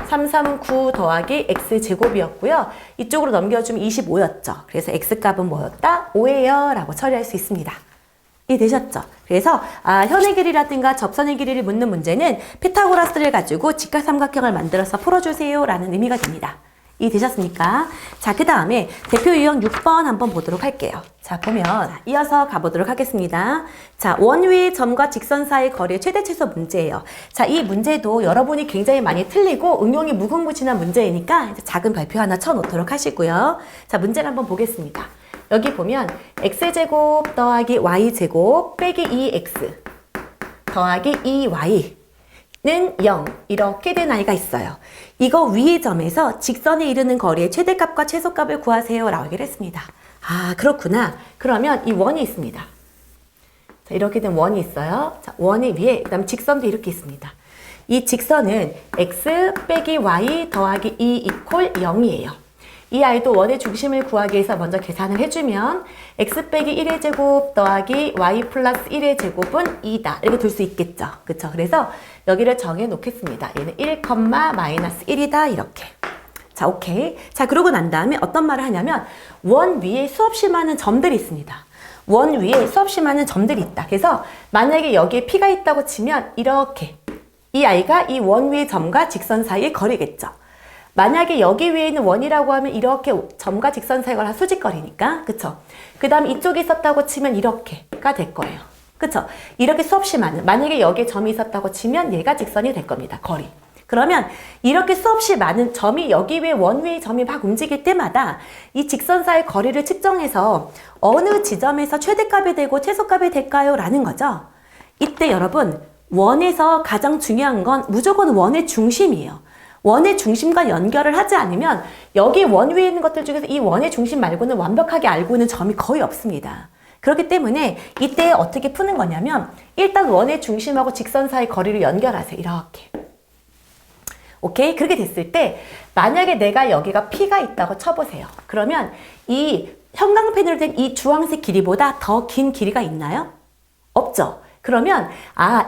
3, 3은 9 더하기 x제곱이었고요. 이쪽으로 넘겨주면 25였죠. 그래서 x값은 뭐였다? 5예요 라고 처리할 수 있습니다. 이해되셨죠? 그래서 현의 길이라든가 접선의 길이를 묻는 문제는 피타고라스를 가지고 직각삼각형을 만들어서 풀어주세요 라는 의미가 됩니다. 이해되셨습니까? 자, 그 다음에 대표 유형 6번 한번 보도록 할게요. 자, 보면 이어서 가보도록 하겠습니다. 자, 원 위의 점과 직선 사이 거리의 최대 최소 문제예요. 자, 이 문제도 여러분이 굉장히 많이 틀리고 응용이 무궁무진한 문제이니까 이제 작은 발표 하나 쳐놓도록 하시고요. 자, 문제를 한번 보겠습니다. 여기 보면 x제곱 더하기 y제곱 빼기 2x 더하기 2y 는 0 이렇게 된 아이가 있어요. 이거 위의 점에서 직선에 이르는 거리의 최대값과 최소값을 구하세요 라고 얘기를 했습니다. 아, 그렇구나. 그러면 이 원이 있습니다. 자, 이렇게 된 원이 있어요. 자, 원의 위에 그다음 직선도 이렇게 있습니다. 이 직선은 x 빼기 y 더하기 2 이퀄 0이에요. 이 아이도 원의 중심을 구하기 위해서 먼저 계산을 해주면 x 빼기 1의 제곱 더하기 y 플러스 1의 제곱은 2다. 이렇게 둘 수 있겠죠. 그쵸? 그래서 여기를 정해 놓겠습니다. 얘는 1, 마이너스 1이다. 이렇게. 자, 오케이. 자, 그러고 난 다음에 어떤 말을 하냐면 원 위에 수없이 많은 점들이 있습니다. 원 위에 수없이 많은 점들이 있다. 그래서 만약에 여기에 P가 있다고 치면 이렇게 이 아이가 이 원 위의 점과 직선 사이의 거리겠죠. 만약에 여기 위에 있는 원이라고 하면 이렇게 점과 직선 사이가 다 수직거리니까, 그쵸? 그 다음 이쪽에 있었다고 치면 이렇게가 될 거예요. 그쵸? 이렇게 수없이 많은, 만약에 여기에 점이 있었다고 치면 얘가 직선이 될 겁니다. 거리. 그러면 이렇게 수없이 많은 점이 여기 위에 원 위에 점이 막 움직일 때마다 이 직선 사이 거리를 측정해서 어느 지점에서 최대값이 되고 최소값이 될까요? 라는 거죠. 이때 여러분, 원에서 가장 중요한 건 무조건 원의 중심이에요. 원의 중심과 연결을 하지 않으면 여기 원 위에 있는 것들 중에서 이 원의 중심 말고는 완벽하게 알고 있는 점이 거의 없습니다. 그렇기 때문에 이때 어떻게 푸는 거냐면 일단 원의 중심하고 직선 사이 거리를 연결하세요. 이렇게. 오케이? 그렇게 됐을 때 만약에 내가 여기가 P가 있다고 쳐보세요. 그러면 이 형광펜으로 된 이 주황색 길이보다 더 긴 길이가 있나요? 없죠? 그러면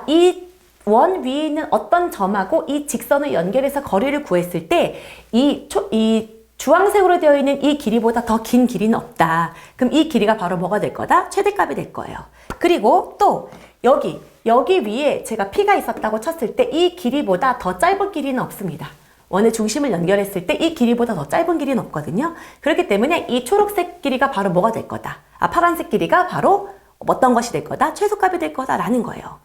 이 원 위에 있는 어떤 점하고 이 직선을 연결해서 거리를 구했을 때 이 주황색으로 되어 있는 이 길이보다 더 긴 길이는 없다. 그럼 이 길이가 바로 뭐가 될 거다? 최대값이 될 거예요. 그리고 또 여기 위에 제가 P가 있었다고 쳤을 때 이 길이보다 더 짧은 길이는 없습니다. 원의 중심을 연결했을 때 이 길이보다 더 짧은 길이는 없거든요. 그렇기 때문에 이 초록색 길이가 바로 뭐가 될 거다? 파란색 길이가 바로 어떤 것이 될 거다? 최소값이 될 거다라는 거예요.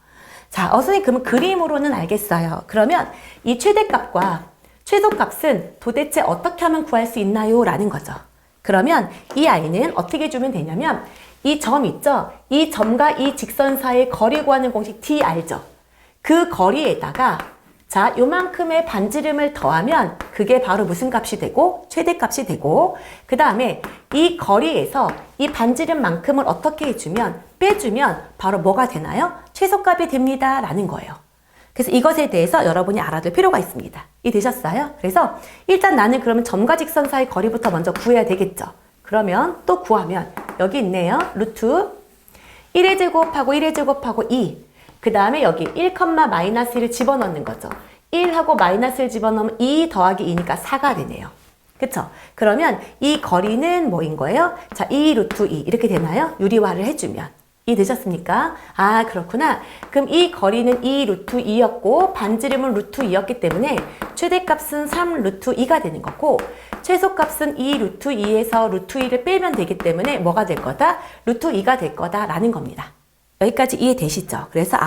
자, 선생님 그러면 그림으로는 알겠어요. 그러면 이 최대값과 최소값은 도대체 어떻게 하면 구할 수 있나요? 라는 거죠. 그러면 이 아이는 어떻게 주면 되냐면 이 점 있죠? 이 점과 이 직선 사이의 거리 구하는 공식 D 알죠? 그 거리에다가 자, 요만큼의 반지름을 더하면 그게 바로 무슨 값이 되고 최대값이 되고 그 다음에 이 거리에서 이 반지름만큼을 어떻게 해주면 빼주면 바로 뭐가 되나요? 최소값이 됩니다 라는 거예요. 그래서 이것에 대해서 여러분이 알아둘 필요가 있습니다. 이해되셨어요? 그래서 일단 나는 그러면 점과 직선 사이 거리부터 먼저 구해야 되겠죠. 그러면 또 구하면 여기 있네요. 루트 1의 제곱하고 1의 제곱하고 2 그 다음에 여기 1, 마이너스 1을 집어넣는 거죠. 1하고 마이너스를 집어넣으면 2 더하기 2니까 4가 되네요. 그쵸? 그러면 이 거리는 뭐인 거예요? 자, 2 루트 2 이렇게 되나요? 유리화를 해주면. 이해되셨습니까? 그렇구나. 그럼 이 거리는 2 루트 2였고 반지름은 루트 2였기 때문에 최대값은 3 루트 2가 되는 거고 최소값은 2 루트 2에서 루트 2를 빼면 되기 때문에 뭐가 될 거다? 루트 2가 될 거다라는 겁니다. 여기까지 이해되시죠? 그래서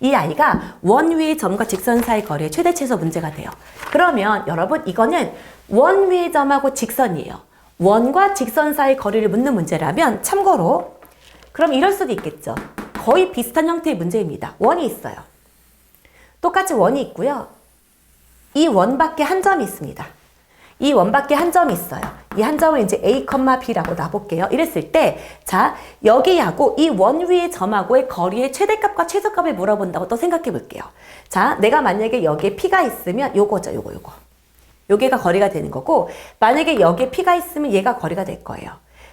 이 아이가 원 위의 점과 직선 사이 거리의 최대 최소 문제가 돼요. 그러면 여러분 이거는 원 위의 점하고 직선이에요. 원과 직선 사이 거리를 묻는 문제라면 참고로 그럼 이럴 수도 있겠죠. 거의 비슷한 형태의 문제입니다. 원이 있어요. 똑같이 원이 있고요. 이 원밖에 한 점이 있습니다. 이 원밖에 한 점이 있어요. 이 한 점을 이제 A, B라고 놔볼게요. 이랬을 때, 자, 여기하고 이 원 위의 점하고의 거리의 최대값과 최소값을 물어본다고 또 생각해 볼게요. 자, 내가 만약에 여기에 P가 있으면 요거죠, 요거. 요게가 거리가 되는 거고, 만약에 여기에 P가 있으면 얘가 거리가 될 거예요.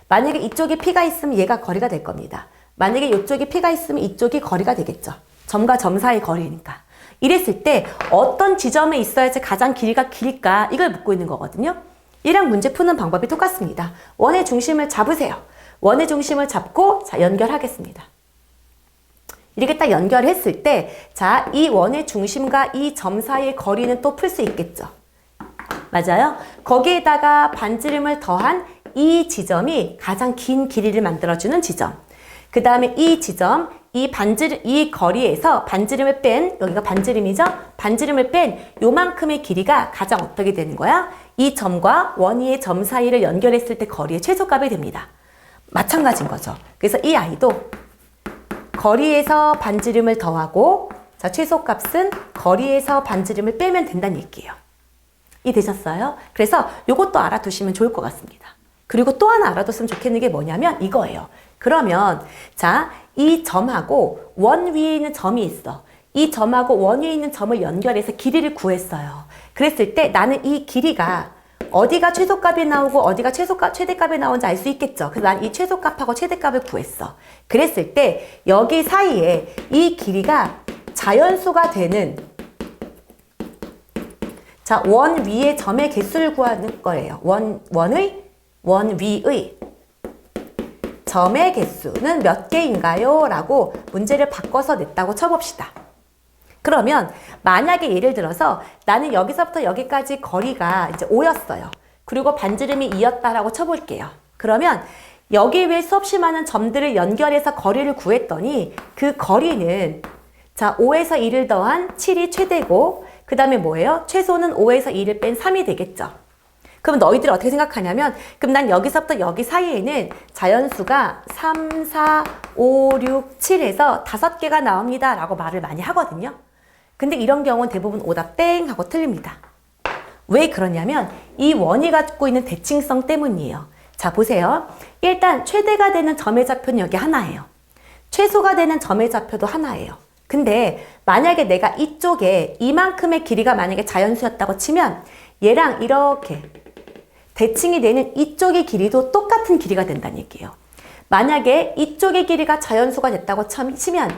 만약에 이쪽에 P가 있으면 얘가 거리가 될 겁니다. 만약에 이쪽에 P가 있으면 이쪽이 거리가 되겠죠. 점과 점 사이 거리니까. 이랬을 때 어떤 지점에 있어야지 가장 길이가 길까? 이걸 묻고 있는 거거든요. 이랑 문제 푸는 방법이 똑같습니다. 원의 중심을 잡으세요. 원의 중심을 잡고 자 연결하겠습니다. 이렇게 딱 연결했을 때 자, 이 원의 중심과 이 점 사이의 거리는 또 풀 수 있겠죠. 맞아요? 거기에다가 반지름을 더한 이 지점이 가장 긴 길이를 만들어주는 지점. 그 다음에 이 지점, 이 거리에서 반지름을 뺀, 여기가 반지름이죠? 반지름을 뺀 요만큼의 길이가 가장 어떻게 되는 거야? 이 점과 원위의 점 사이를 연결했을 때 거리의 최소값이 됩니다. 마찬가지인 거죠. 그래서 이 아이도 거리에서 반지름을 더하고, 자, 최소값은 거리에서 반지름을 빼면 된다는 얘기예요. 이해되셨어요? 그래서 요것도 알아두시면 좋을 것 같습니다. 그리고 또 하나 알아뒀으면 좋겠는 게 뭐냐면 이거예요. 그러면 자, 이 점하고 원 위에 있는 점이 있어. 이 점하고 원 위에 있는 점을 연결해서 길이를 구했어요. 그랬을 때 나는 이 길이가 어디가 최소값이 나오고 어디가 최대값이 나오는지 알 수 있겠죠. 그래서 난 이 최소값하고 최대값을 구했어. 그랬을 때 여기 사이에 이 길이가 자연수가 되는 자, 원 위의 점의 개수를 구하는 거예요. 원 위의 점의 개수는 몇 개인가요? 라고 문제를 바꿔서 냈다고 쳐봅시다. 그러면 만약에 예를 들어서 나는 여기서부터 여기까지 거리가 이제 5였어요. 그리고 반지름이 2였다라고 쳐볼게요. 그러면 여기 위에 수없이 많은 점들을 연결해서 거리를 구했더니 그 거리는 자 5에서 2를 더한 7이 최대고 그 다음에 뭐예요? 최소는 5에서 2를 뺀 3이 되겠죠. 그럼 너희들이 어떻게 생각하냐면 그럼 난 여기서부터 여기 사이에는 자연수가 3, 4, 5, 6, 7에서 5개가 나옵니다 라고 말을 많이 하거든요. 근데 이런 경우는 대부분 오답 땡 하고 틀립니다. 왜 그러냐면 이 원이 갖고 있는 대칭성 때문이에요. 자 보세요. 일단 최대가 되는 점의 좌표는 여기 하나예요. 최소가 되는 점의 좌표도 하나예요. 근데 만약에 내가 이쪽에 이만큼의 길이가 만약에 자연수였다고 치면 얘랑 이렇게 대칭이 되는 이쪽의 길이도 똑같은 길이가 된다는 얘기예요. 만약에 이쪽의 길이가 자연수가 됐다고 치면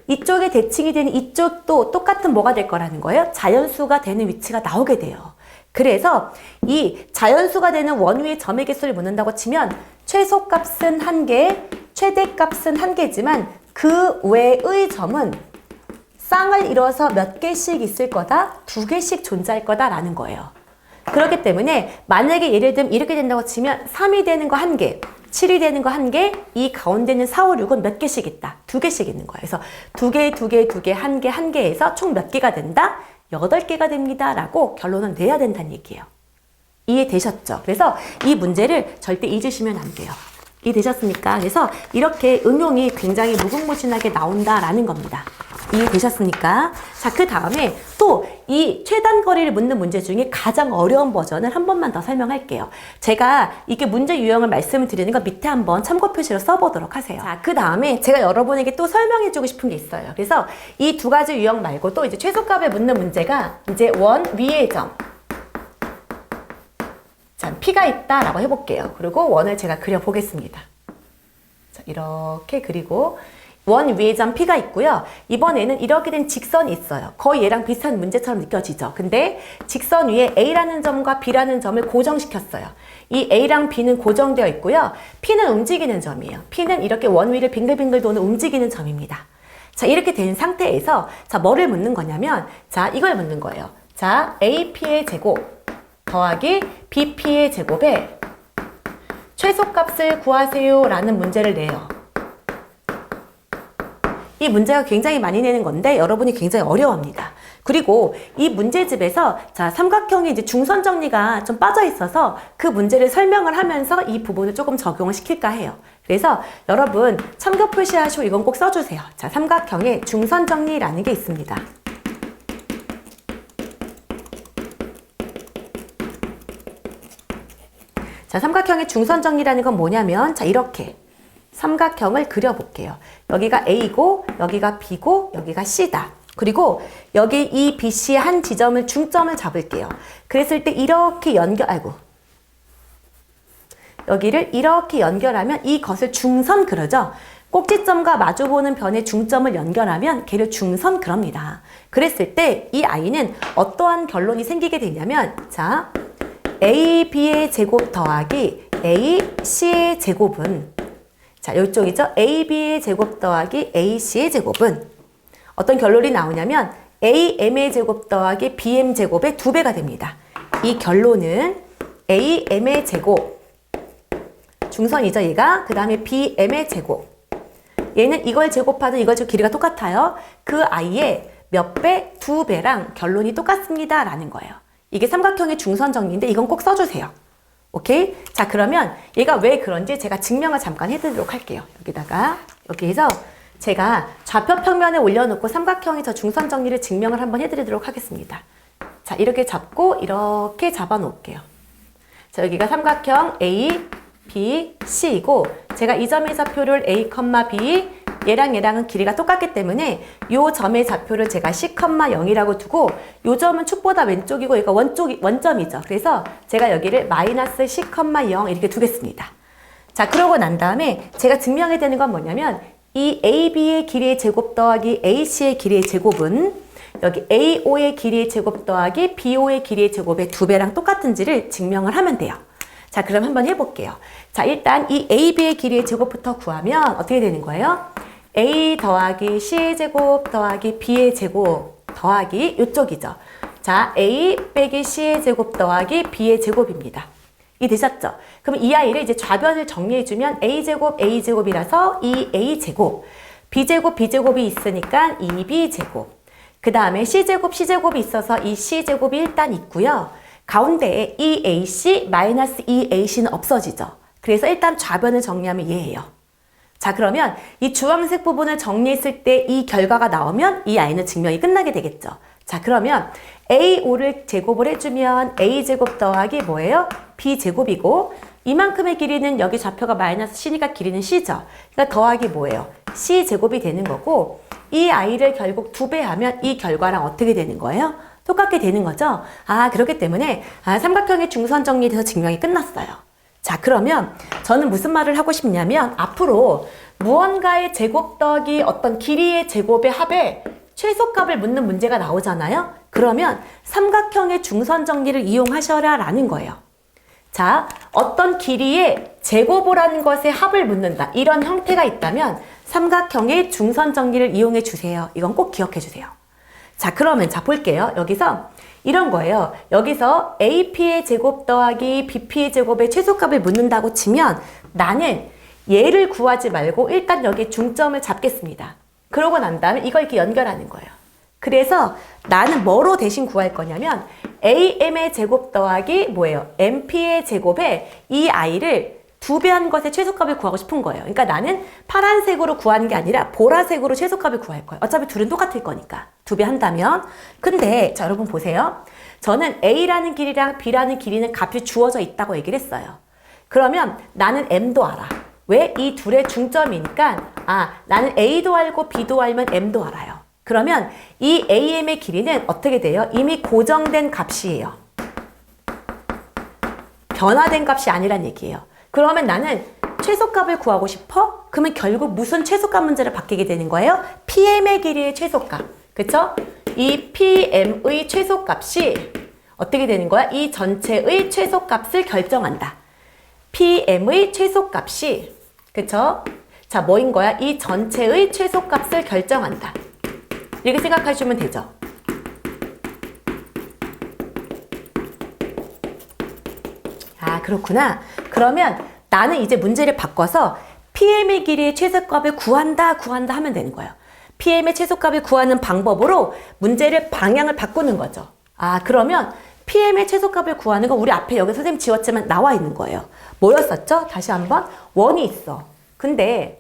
이쪽에 대칭이 되는 이쪽도 똑같은 뭐가 될 거라는 거예요? 자연수가 되는 위치가 나오게 돼요. 그래서 이 자연수가 되는 원 위의 점의 개수를 묻는다고 치면 최소값은 1개, 최대값은 1개지만 그 외의 점은 쌍을 이뤄서 몇 개씩 있을 거다? 2개씩 존재할 거다라는 거예요. 그렇기 때문에 만약에 예를 들면 이렇게 된다고 치면 3이 되는 거 1개, 7이 되는 거 1개, 이 가운데 있는 4, 5, 6은 몇 개씩 있다? 2개씩 있는 거예요. 그래서 2개, 2개, 2개, 1개, 1개에서 총 몇 개가 된다? 8개가 됩니다. 라고 결론을 내야 된다는 얘기예요. 이해되셨죠? 그래서 이 문제를 절대 잊으시면 안 돼요. 이해되셨습니까? 그래서 이렇게 응용이 굉장히 무궁무진하게 나온다라는 겁니다. 이해되셨습니까? 자, 그 다음에 또 이 최단 거리를 묻는 문제 중에 가장 어려운 버전을 한 번만 더 설명할게요. 제가 이게 문제 유형을 말씀을 드리는 거 밑에 한번 참고 표시로 써보도록 하세요. 자, 그 다음에 제가 여러분에게 또 설명해주고 싶은 게 있어요. 그래서 이 두 가지 유형 말고 또 이제 최소값을 묻는 문제가 이제 원 위의 점. 자, P가 있다라고 해볼게요. 그리고 원을 제가 그려보겠습니다. 자, 이렇게 그리고 원 위의 점 P가 있고요. 이번에는 이렇게 된 직선이 있어요. 거의 얘랑 비슷한 문제처럼 느껴지죠. 근데 직선 위에 A라는 점과 B라는 점을 고정시켰어요. 이 A랑 B는 고정되어 있고요. P는 움직이는 점이에요. P는 이렇게 원 위를 빙글빙글 도는 움직이는 점입니다. 자, 이렇게 된 상태에서 자, 뭐를 묻는 거냐면 자, 이걸 묻는 거예요. 자, AP의 제곱 더하기 BP의 제곱에 최소값을 구하세요 라는 문제를 내요. 이 문제가 굉장히 많이 내는 건데 여러분이 굉장히 어려워합니다. 그리고 이 문제집에서 자, 삼각형의 이제 중선 정리가 좀 빠져 있어서 그 문제를 설명을 하면서 이 부분을 조금 적용을 시킬까 해요. 그래서 여러분 참고 표시하시고 이건 꼭 써주세요. 자, 삼각형의 중선 정리라는 게 있습니다. 자, 삼각형의 중선 정리라는 건 뭐냐면 자, 이렇게 삼각형을 그려볼게요. 여기가 A고 여기가 B고 여기가 C다. 그리고 여기 이 BC의 한 지점을 중점을 잡을게요. 그랬을 때 이렇게 여기를 이렇게 연결하면 이것을 중선 그러죠. 꼭지점과 마주보는 변의 중점을 연결하면 걔를 중선 그럽니다. 그랬을 때 이 아이는 어떠한 결론이 생기게 되냐면 자, AB의 제곱 더하기 AC의 제곱은 자, 이쪽이죠. AB의 제곱 더하기 AC의 제곱은 어떤 결론이 나오냐면 AM의 제곱 더하기 BM 제곱의 2배가 됩니다. 이 결론은 AM의 제곱 중선이죠, 얘가. 그 다음에 BM의 제곱. 얘는 이걸 제곱하든 이걸 제곱 길이가 똑같아요. 그 아이의 몇 배? 2배랑 결론이 똑같습니다. 라는 거예요. 이게 삼각형의 중선 정리인데 이건 꼭 써주세요. 오케이? 자, 그러면 얘가 왜 그런지 제가 증명을 잠깐 해드리도록 할게요. 여기에서 제가 좌표 평면에 올려놓고 삼각형의 저 중선 정리를 증명을 한번 해드리도록 하겠습니다. 자, 이렇게 잡고 이렇게 잡아 놓을게요. 자, 여기가 삼각형 A, B, C이고 제가 이 점의 좌표를 A, B 얘랑은 길이가 똑같기 때문에 이 점의 좌표를 제가 C, 0이라고 두고 이 점은 축보다 왼쪽이고 얘가 원점이죠. 그래서 제가 여기를 마이너스 C, 0 이렇게 두겠습니다. 자, 그러고 난 다음에 제가 증명해야 되는 건 뭐냐면 이 AB의 길이의 제곱 더하기 AC의 길이의 제곱은 여기 AO의 길이의 제곱 더하기 BO의 길이의 제곱의 2배랑 똑같은지를 증명을 하면 돼요. 자, 그럼 한번 해볼게요. 자, 일단 이 AB의 길이의 제곱부터 구하면 어떻게 되는 거예요? A 더하기 C의 제곱 더하기 B의 제곱 더하기 이쪽이죠. 자, A 빼기 C의 제곱 더하기 B의 제곱입니다. 이 되셨죠? 그럼 이 아이를 이제 좌변을 정리해주면 A제곱, A제곱이라서 2A제곱, B제곱, B제곱이 있으니까 2B제곱, 그 다음에 C제곱, C제곱이 있어서 이 C제곱이 일단 있고요. 가운데에 2AC 마이너스 2AC는 없어지죠. 그래서 일단 좌변을 정리하면 얘예요. 자, 그러면 이 주황색 부분을 정리했을 때 이 결과가 나오면 이 아이는 증명이 끝나게 되겠죠. 자, 그러면 A5를 제곱을 해주면 A제곱 더하기 뭐예요? B제곱이고 이만큼의 길이는 여기 좌표가 마이너스 C니까 길이는 C죠. 그러니까 더하기 뭐예요? C제곱이 되는 거고 이 아이를 결국 2배 하면 이 결과랑 어떻게 되는 거예요? 똑같게 되는 거죠. 아, 그렇기 때문에 삼각형의 중선 정리돼서 증명이 끝났어요. 자, 그러면 저는 무슨 말을 하고 싶냐면 앞으로 무언가의 제곱 더하기 어떤 길이의 제곱의 합에 최소값을 묻는 문제가 나오잖아요. 그러면 삼각형의 중선 정리를 이용하셔라 라는 거예요. 자, 어떤 길이의 제곱을 한 것의 합을 묻는다. 이런 형태가 있다면 삼각형의 중선 정리를 이용해 주세요. 이건 꼭 기억해 주세요. 자, 그러면 자 볼게요. 여기서 이런 거예요. 여기서 AP의 제곱 더하기 BP의 제곱의 최소값을 묻는다고 치면 나는 얘를 구하지 말고 일단 여기 중점을 잡겠습니다. 그러고 난 다음에 이걸 이렇게 연결하는 거예요. 그래서 나는 뭐로 대신 구할 거냐면 AM의 제곱 더하기 뭐예요? MP의 제곱에 이 아이를 2배 한 것의 최소값을 구하고 싶은 거예요. 그러니까 나는 파란색으로 구하는 게 아니라 보라색으로 최소값을 구할 거예요. 어차피 둘은 똑같을 거니까. 2배 한다면. 근데 자, 여러분 보세요. 저는 A라는 길이랑 B라는 길이는 값이 주어져 있다고 얘기를 했어요. 그러면 나는 M도 알아. 왜? 이 둘의 중점이니까 나는 A도 알고 B도 알면 M도 알아요. 그러면 이 AM의 길이는 어떻게 돼요? 이미 고정된 값이에요. 변화된 값이 아니란 얘기예요. 그러면 나는 최소값을 구하고 싶어? 그러면 결국 무슨 최소값 문제를 바뀌게 되는 거예요? PM의 길이의 최소값. 그쵸? 이 PM의 최소값이 어떻게 되는 거야? 이 전체의 최소값을 결정한다. PM의 최소값이, 그쵸? 자, 뭐인 거야? 이 전체의 최소값을 결정한다. 이렇게 생각하시면 되죠. 아, 그렇구나. 그러면 나는 이제 문제를 바꿔서 PM의 길이의 최소값을 구한다 하면 되는 거예요. PM의 최소값을 구하는 방법으로 문제를 방향을 바꾸는 거죠. 아, 그러면 PM의 최소값을 구하는 건 우리 앞에 여기 선생님 지웠지만 나와 있는 거예요. 뭐였었죠? 다시 한번. 원이 있어. 근데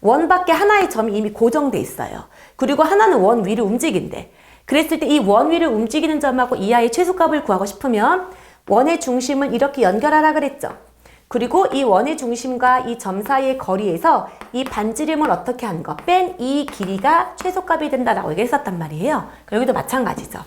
원 밖에 하나의 점이 이미 고정돼 있어요. 그리고 하나는 원 위를 움직인대. 그랬을 때 이 원 위를 움직이는 점하고 이 아이의 최소값을 구하고 싶으면 원의 중심을 이렇게 연결하라 그랬죠. 그리고 이 원의 중심과 이 점 사이의 거리에서 이 반지름을 어떻게 하는 거? 뺀 이 길이가 최소값이 된다라고 얘기했었단 말이에요. 여기도 마찬가지죠.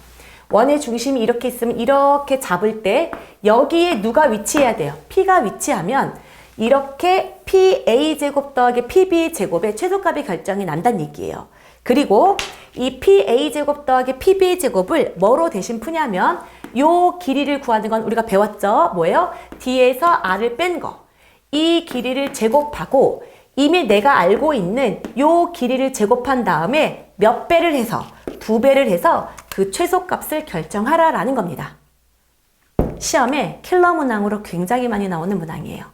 원의 중심이 이렇게 있으면 이렇게 잡을 때 여기에 누가 위치해야 돼요? P가 위치하면 이렇게 PA제곱 더하기 PB제곱의 최소값이 결정이 난다는 얘기예요. 그리고 이 PA제곱 더하기 PB제곱을 뭐로 대신 푸냐면 요 길이를 구하는 건 우리가 배웠죠? 뭐예요? D에서 R을 뺀 거. 이 길이를 제곱하고 이미 내가 알고 있는 요 길이를 제곱한 다음에 몇 배를 해서 2배를 해서 그 최소값을 결정하라라는 겁니다. 시험에 킬러 문항으로 굉장히 많이 나오는 문항이에요.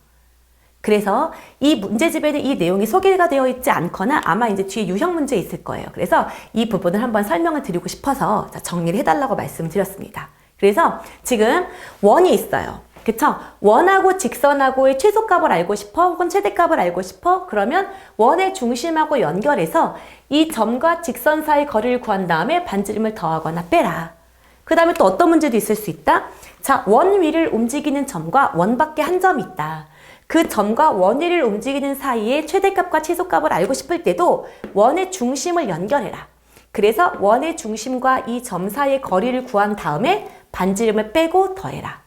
그래서 이 문제집에는 이 내용이 소개가 되어 있지 않거나 아마 이제 뒤에 유형 문제 있을 거예요. 그래서 이 부분을 한번 설명을 드리고 싶어서 정리를 해달라고 말씀드렸습니다. 그래서 지금 원이 있어요. 그쵸? 원하고 직선하고의 최소값을 알고 싶어? 혹은 최대값을 알고 싶어? 그러면 원의 중심하고 연결해서 이 점과 직선 사이 거리를 구한 다음에 반지름을 더하거나 빼라. 그 다음에 또 어떤 문제도 있을 수 있다? 자, 원 위를 움직이는 점과 원 밖에 한 점이 있다. 그 점과 원 위를 움직이는 사이의 최대값과 최소값을 알고 싶을 때도 원의 중심을 연결해라. 그래서 원의 중심과 이 점 사이의 거리를 구한 다음에 반지름을 빼고 더해라.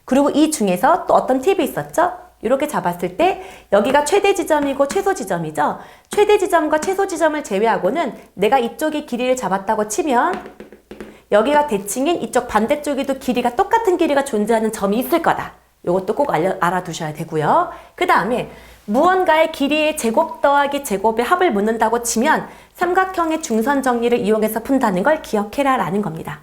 그리고 이 중에서 또 어떤 팁이 있었죠? 이렇게 잡았을 때 여기가 최대 지점이고 최소 지점이죠. 최대 지점과 최소 지점을 제외하고는 내가 이쪽의 길이를 잡았다고 치면 여기가 대칭인 이쪽 반대쪽에도 길이가 똑같은 길이가 존재하는 점이 있을 거다. 이것도 꼭 알아두셔야 되고요. 그 다음에 무언가의 길이의 제곱 더하기 제곱의 합을 묻는다고 치면 삼각형의 중선 정리를 이용해서 푼다는 걸 기억해라 라는 겁니다.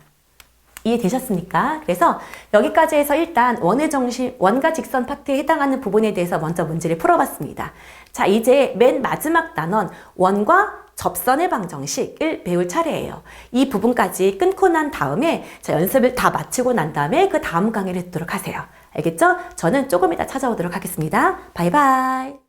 이해되셨습니까? 그래서 여기까지 해서 일단 원의 정심, 원과 직선 파트에 해당하는 부분에 대해서 먼저 문제를 풀어봤습니다. 자, 이제 맨 마지막 단원 원과 접선의 방정식을 배울 차례예요. 이 부분까지 끊고 난 다음에 자, 연습을 다 마치고 난 다음에 그 다음 강의를 듣도록 하세요. 알겠죠? 저는 조금 이따 찾아오도록 하겠습니다. 바이바이.